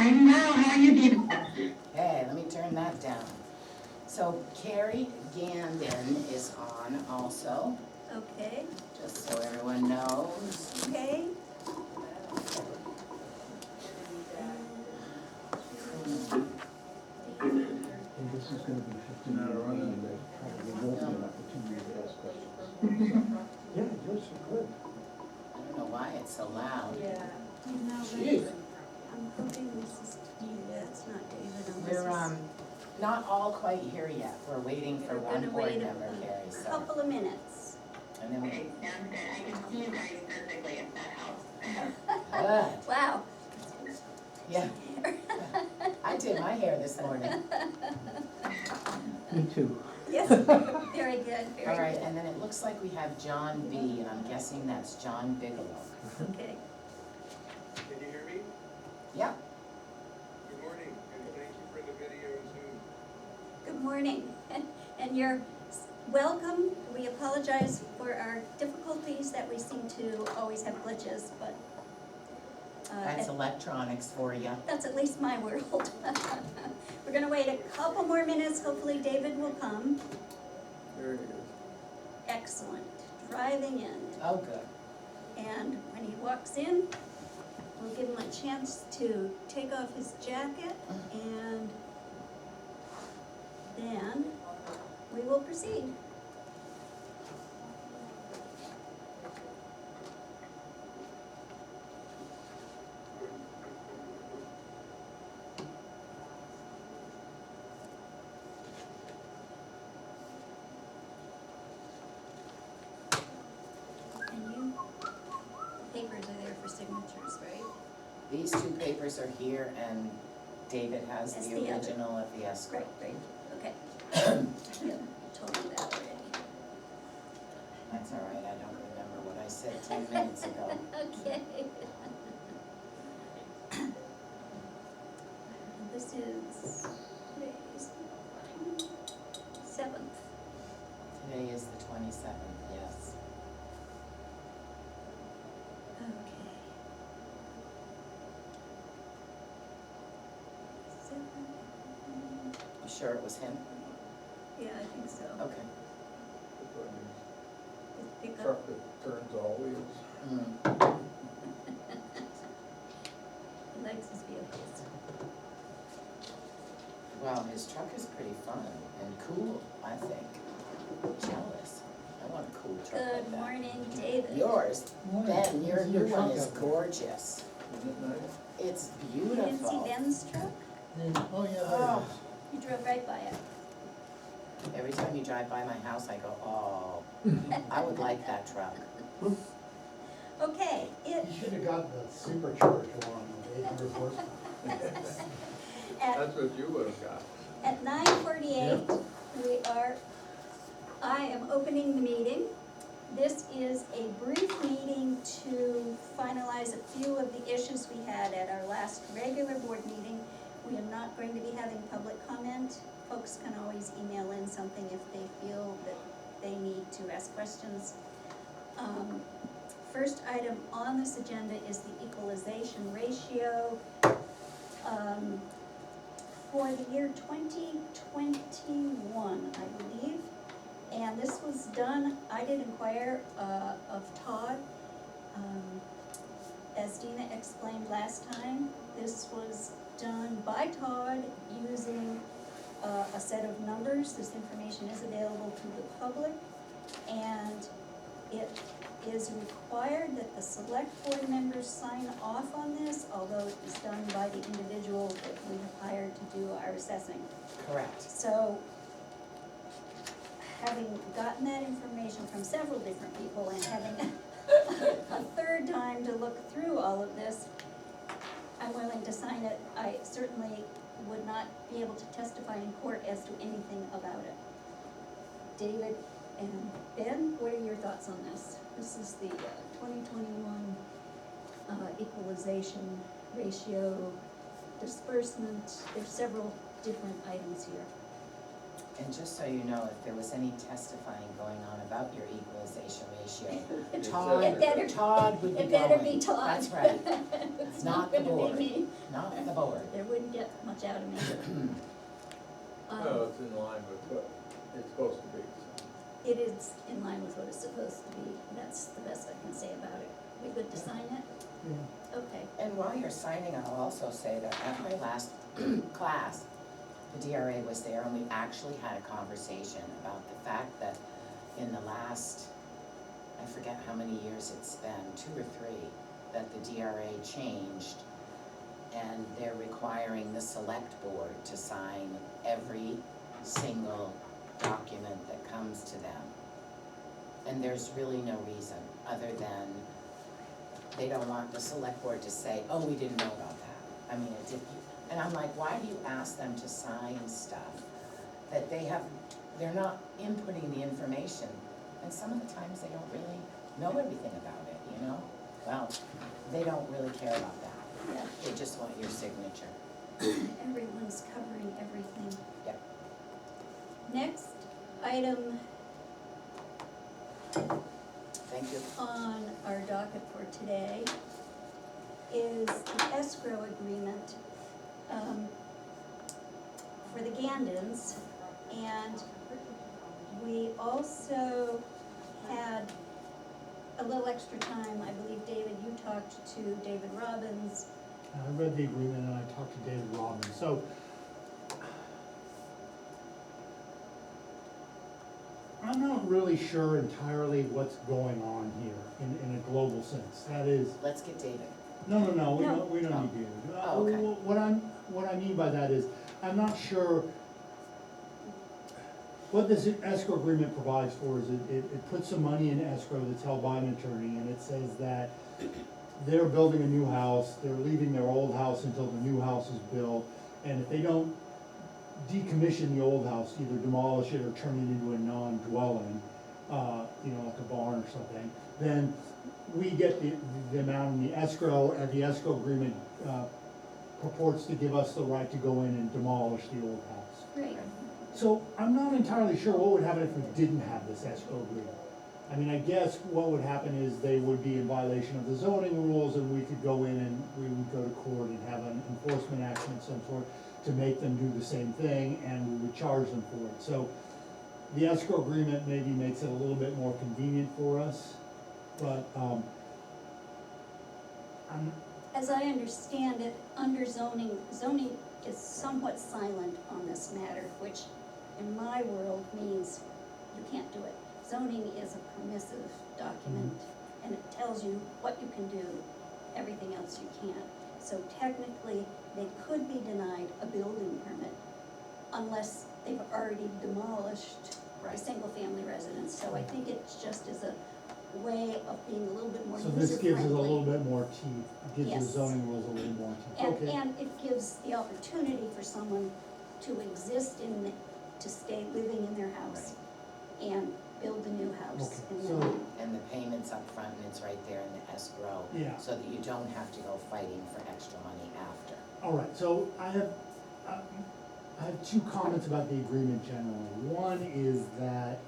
Fine now, how you doing? Hey, let me turn that down. So Carrie Gandin is on also, Okay, just so everyone knows. okay. And this is gonna be 15 minutes, and they probably won't be an opportunity to ask questions. Yeah, yours are good. I don't know why it's so loud. Jeez. I'm hoping this is, that's not David. We're, not all quite here yet. We're waiting for We're one gonna board wait member, a Carrie, so. couple of minutes. And then we, Okay, sounds good. I can see you guys perfectly if that helps. good, Wow. yeah. I did my hair this morning. Me too. Yes, very good, very All right, good. and then it looks like we have John B, and I'm guessing that's John Bigelow. Okay. Can you hear me? Yeah, Good morning, and thank you for the video Zoom. Good morning, and you're welcome. We apologize for our difficulties that we seem to always have glitches, but that's electronics for you. that's at least my world. We're gonna wait a couple more minutes, hopefully David will come. There it is. Excellent, driving in. Oh, good. And when he walks in, we'll give him a chance to take off his jacket, and then we will proceed. And you, papers are there for signatures, right? These two papers are here, and David has That's the the other. original of the escrow. Right, okay. Yeah, told you that already. That's all right, I don't remember what I said 10 minutes ago. Okay. This is today's 7th. Today is the 27th, yes. Okay. 7. You sure it was him? Yeah, I think so. Okay. His pickup. Truck that turns all wheels. Mm. He likes his vehicles. Well, his truck is pretty fun and cool, I think. Jealous. I want a cool truck like Good that. morning, David. Yours, Ben, your Your new one truck is out there. gorgeous. Isn't it nice? It's You didn't see beautiful. Ben's truck? Oh, yeah, there Oh. it is. You drove right by it. Every time you drive by my house, I go, oh, I would like that truck. Okay, You should have got the supercharged one with 800 horsepower. That's what you would have got. At 9:48, I am opening the meeting. This is a brief meeting to finalize a few of the issues we had at our last regular board meeting. We are not going to be having public comment. Folks can always email in something if they feel that they need to ask questions. First item on this agenda is the equalization ratio. For the year 2021, I believe. And this was done, I did inquire of Todd. As Dina explained last time, this was done by Todd using a set of numbers. This information is available to the public. And it is required that the select board members sign off on this, although it is done by the individual that we have hired to do our assessing. Correct. So, having gotten that information from several different people and having a third time to look through all of this, I'm willing to sign it. I certainly would not be able to testify in court as to anything about it. David and Ben, what are your thoughts on this? This is the 2021 equalization ratio disbursement. There's several different items here. And just so you know, if there was any testifying going on about your equalization ratio, Todd It better- would be It better going. be Todd. That's right. It's Not not the gonna board. be me. not the board. They wouldn't get much out of me. No, it's in line with what it's supposed to be, so. It is in line with what it's supposed to be, that's the best I can say about it. We good to sign it? Yeah. Okay. And while you're signing, I'll also say that at my last class, the DRA was there and we actually had a conversation about the fact that in the last, I forget how many years it's been, 2 or 3, that the DRA changed and they're requiring the select board to sign every single document that comes to them. And there's really no reason other than they don't want the select board to say, oh, we didn't know about that. I mean, it did, and I'm like, why do you ask them to sign stuff that they're not inputting the information? And some of the times they don't really know everything about it, you know? Well, they don't really care about that. Yeah, They just want your signature. everyone's covering everything. Yep. Next item Thank you. on our docket for today is the escrow agreement for the Gandins. And we also had a little extra time, I believe, David, you talked to David Robbins. I read the agreement and I talked to David Robbins, so. I'm not really sure entirely what's going on here in a global sense, that is, Let's get David. no, we No. don't need David. Oh, okay. What I mean by that is, I'm not sure what this escrow agreement provides for is it puts some money in escrow that's held by an attorney, and it says that they're building a new house, they're leaving their old house until the new house is built, and if they don't decommission the old house, either demolish it or turn it into a non-dwelling, like a barn or something, then we get the amount in the escrow, and the escrow agreement purports to give us the right to go in and demolish the old house. Great. So I'm not entirely sure what would happen if we didn't have this escrow agreement. I mean, I guess what would happen is they would be in violation of the zoning rules, and we could go in and we would go to court and have an enforcement action of some sort to make them do the same thing, and we would charge them for it. So the escrow agreement maybe makes it a little bit more convenient for us, but, As I understand it, under zoning is somewhat silent on this matter, which in my world means you can't do it. Zoning is a permissive document, and it tells you what you can do, everything else you can't. So technically, they could be denied a building permit unless they've already demolished a Right. single-family residence. So I think it's just as a way of being a little bit more so user-friendly. this gives us a little bit more teeth, gives Yes. the zoning rules a little more teeth. Okay. And it gives the opportunity for someone to exist to stay living in their house and build a new house. Okay, And so- then, And the payment's up front and it's right there in the escrow. Yeah. So that you don't have to go fighting for extra money after. All right, so I have 2 comments about the agreement generally. One is that,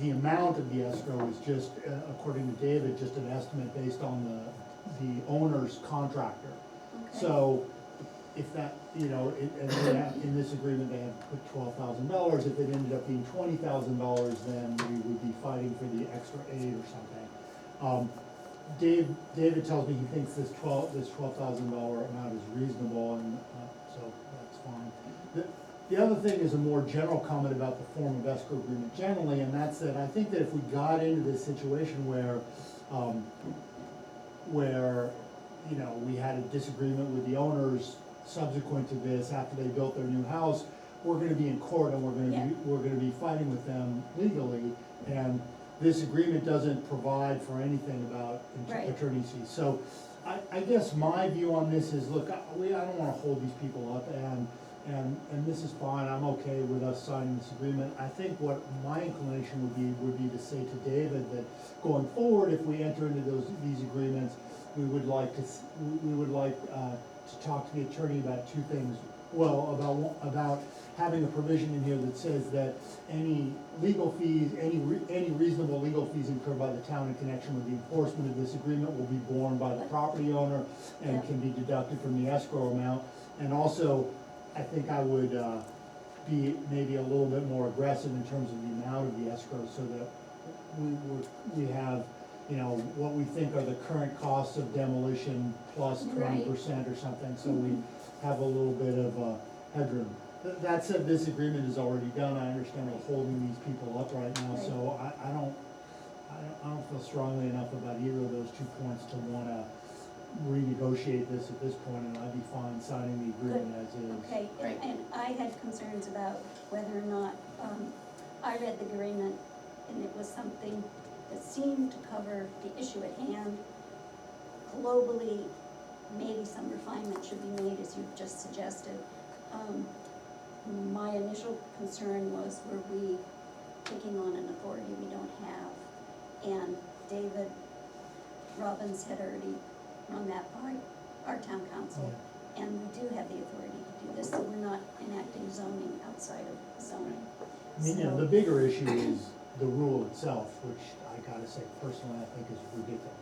the amount of the escrow is just, according to David, just an estimate based on the owner's contractor. okay. So, if that, and they have, in this agreement, they have put $12,000, if it ended up being $20,000, then we would be fighting for the extra aid or something. David tells me he thinks this $12,000 amount is reasonable, and, so that's fine. The other thing is a more general comment about the form of escrow agreement generally, and that's that I think that if we got into this situation where, we had a disagreement with the owners subsequent to this, after they built their new house, we're gonna be in court and we're gonna be fighting with them legally, and this agreement doesn't provide for anything about Right. attorney's fees. So I guess my view on this is, look, I don't wanna hold these people up, and this is fine, I'm okay with us signing this agreement. I think what my inclination would be to say to David that going forward, if we enter into these agreements, we would like to talk to the attorney about 2 things. Well, about having a provision in here that says that any legal fees, any reasonable legal fees incurred by the town in connection with the enforcement of this agreement will be borne by the property owner and Yeah. can be deducted from the escrow amount. And also, I think I would, be maybe a little bit more aggressive in terms of the amount of the escrow, so that we have, you know, what we think are the current costs of demolition plus Right. 20% or something, so we have a little bit of headroom. That said, this agreement is already done, I understand we're holding these people up right now, so I don't feel strongly enough about either of those 2 points to wanna renegotiate this at this point, and I'd be fine signing the agreement as is. Okay, Right. and I had concerns about whether or not, I read the agreement, and it was something that seemed to cover the issue at hand. Globally, maybe some refinement should be made, as you've just suggested. My initial concern was, were we taking on an authority we don't have? And David Robbins had already run that by our town council, and we do have the authority to do this, so we're not enacting zoning outside of zoning. I mean, you know, the bigger issue is the rule itself, which I gotta say personally, I think is ridiculous.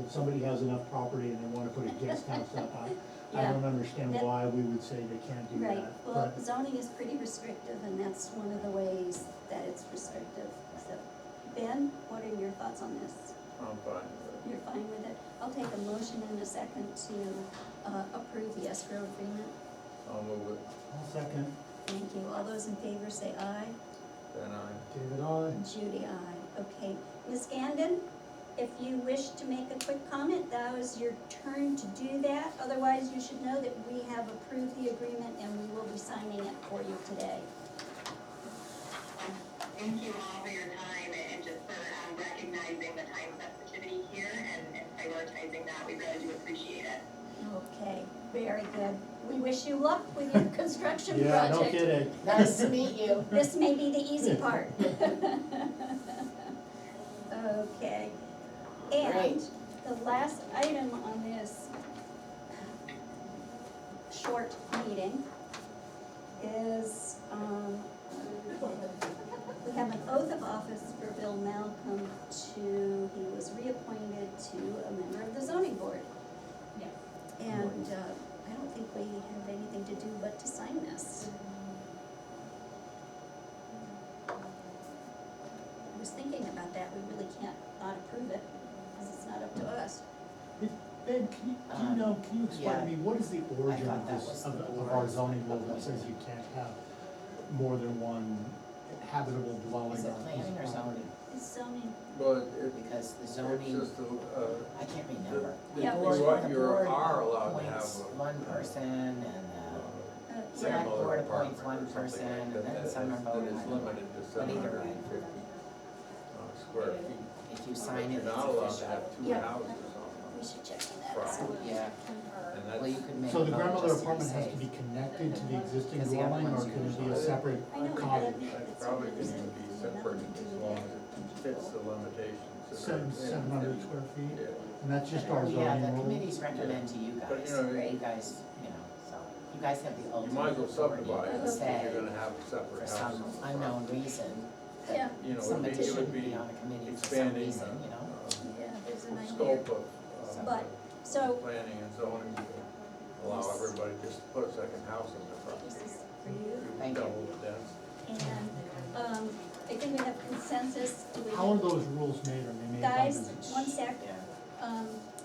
If somebody has enough property and they wanna put a guest house up, I Yeah. don't understand That- why we would say they can't do Right, that. well, But zoning is pretty restrictive, and that's one of the ways that it's restrictive. So, Ben, what are your thoughts on this? I'm fine with You're fine with it? I'll take a motion in a second to approve the escrow agreement. it. I'll move it, I'll second. Thank you. All those in favor say aye. then I. David, aye. Judy, aye. Okay. Ms. Gandin, if you wish to make a quick comment, now is your turn to do that. Otherwise, you should know that we have approved the agreement and we will be signing it for you today. Thank you all for your time and just for recognizing the time sensitivity here and prioritizing that. We really do appreciate it. Okay, very good. We wish you luck with your construction Yeah, project. no kidding. Nice to meet you. This may be the easy part. Okay. And Great. the last item on this short meeting is, we have an oath of office for Bill Malcolm he was reappointed to a member of the zoning board. Yeah. And, I don't think we have anything to do but to sign this. I was thinking about that, we really can't not approve it, because it's not up to us. Ben, can you explain yeah. to me, what is the origin thought of that this, was of the our board's zoning law that appointment. says you can't have more than one habitable dwelling Is on it a piece planning of or property? zoning? It's zoning, But Because the it's zoning, just I can't remember. Yeah. The board- the you board are allowed to have appoints a. one person and yeah, select grandmother board appoints apartment one or something person like and then that some are that voted. is I don't know. limited to But either 750 way, square feet. if you sign it, You're it's not allowed to official. have two Yeah. houses we should check on that. Right. Yeah, and well, you that's, could make So a the vote grandmother just to be apartment has to safe. be connected to the existing Because the other dwelling, or ones can it be a usually- separate I know, but cottage? that probably can be separate as long as it fits the limitations. that are in- 700 square feet? Yeah. And that's just our Yeah, zoning the rule? committees recommend to you But, guys, you know, you guys, you know, so, you guys have the You ultimate might as well authority subdivide to it, if say, you're gonna have for separate some houses. unknown reason, Yeah, You know, somebody it would shouldn't be be on a committee for some expanding reason, you know? yeah, there's an idea. scope of, But, so, planning and zoning to allow Yes. everybody just to put a second house on their property. this is for you, Thank you. Double the density. and, I think we have consensus, do we? How are those rules made? Are they made by Guys, the? one sec, Yeah.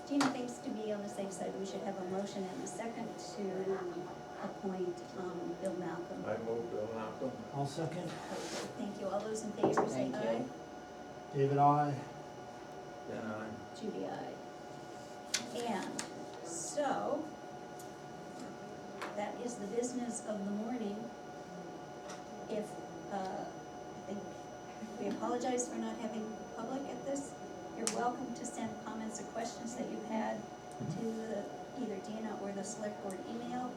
Gina thinks to be on the safe side, we should have a motion and a second to appoint, Bill Malcolm. I move Bill Malcolm. I'll second. Okay, thank you, all those in favor say Thank aye. you. David, aye. Then I. Judy, aye. And so, that is the business of the morning. If, I think, we apologize for not having public at this. You're welcome to send comments or questions that you've had to either Dina or the select board email.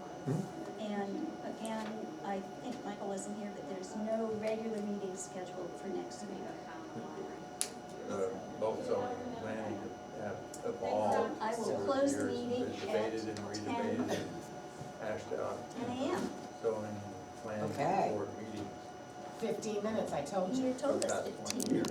And again, I think Michael isn't here, but there's no regular meeting scheduled for next week. Both zoning and planning have evolved. I will over close the years and meeting been debated and at redebated and hashed out. 10 a.m. zoning planning Okay. board meetings 15 minutes, I told You you. told for the us past 20 15. years.